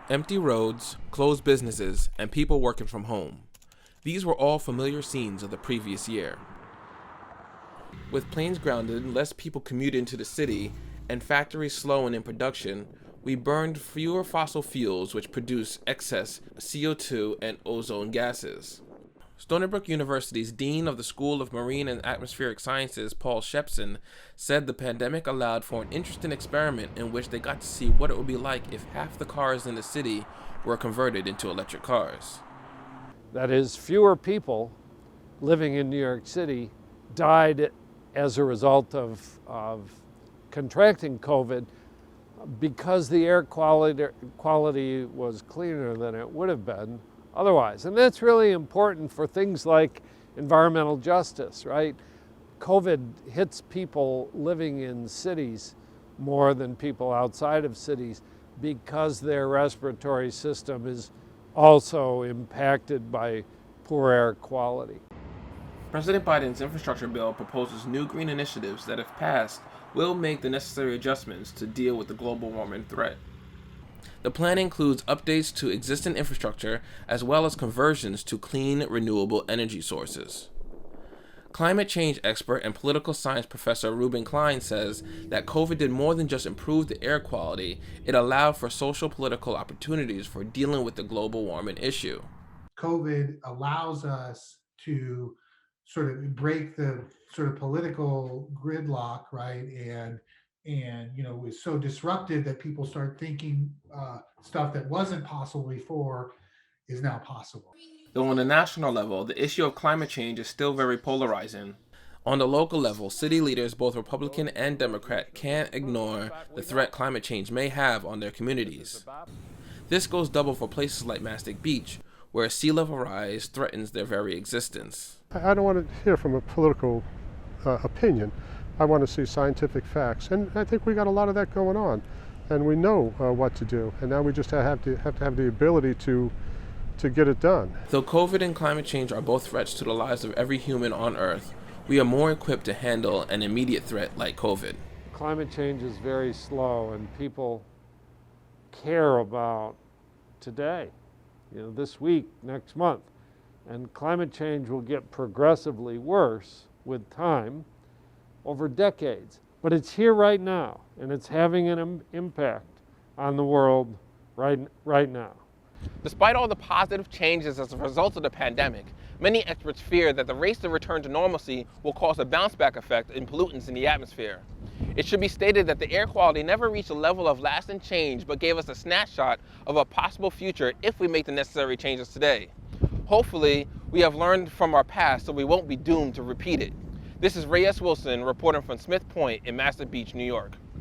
Empty roads, closed businesses, and people working from home. These were all familiar scenes of the previous year. With planes grounded, less people commuting into the city, and factories slowing in production, we burned fewer fossil fuels which produce excess CO2 and ozone gases. Stony Brook University's Dean of the School of Marine and Atmospheric Sciences, Paul Shepson, said the pandemic allowed for an interesting experiment in which they got to see what it would be like if half the cars in the city were converted into electric cars. That is, fewer people living in New York City died as a result of contracting COVID because the air quality was cleaner than it would have been otherwise. And that's really important for things like environmental justice, right? COVID hits people living in cities more than people outside of cities because their respiratory system is also impacted by poor air quality. President Biden's infrastructure bill proposes new green initiatives that, if passed, will make the necessary adjustments to deal with the global warming threat. The plan includes updates to existing infrastructure as well as conversions to clean, renewable energy sources. Climate change expert and political science professor Reuben Klein says that COVID did more than just improve the air quality, it allowed for social political opportunities for dealing with the global warming issue. COVID allows us to sort of break the sort of political gridlock, right? And was so disruptive that people start thinking stuff that wasn't possible before is now possible. Though on the national level, the issue of climate change is still very polarizing. On the local level, city leaders, both Republican and Democrat, can't ignore the threat climate change may have on their communities. This goes double for places like Mastic Beach, where sea level rise threatens their very existence. I don't want to hear from a political opinion. I want to see scientific facts, and I think we got a lot of that going on, and we know what to do, and now we just have to have the ability to get it done. Though COVID and climate change are both threats to the lives of every human on Earth, we are more equipped to handle an immediate threat like COVID. Climate change is very slow, and people care about today, this week, next month, and climate change will get progressively worse with time over decades. But it's here right now, and it's having an impact on the world right now. Despite all the positive changes as a result of the pandemic, many experts fear that the race to return to normalcy will cause a bounce-back effect in pollutants in the atmosphere. It should be stated that the air quality never reached a level of lasting change, but gave us a snapshot of a possible future if we make the necessary changes today. Hopefully, we have learned from our past so we won't be doomed to repeat it. This is Ray S. Wilson reporting from Smith Point in Mastic Beach, New York.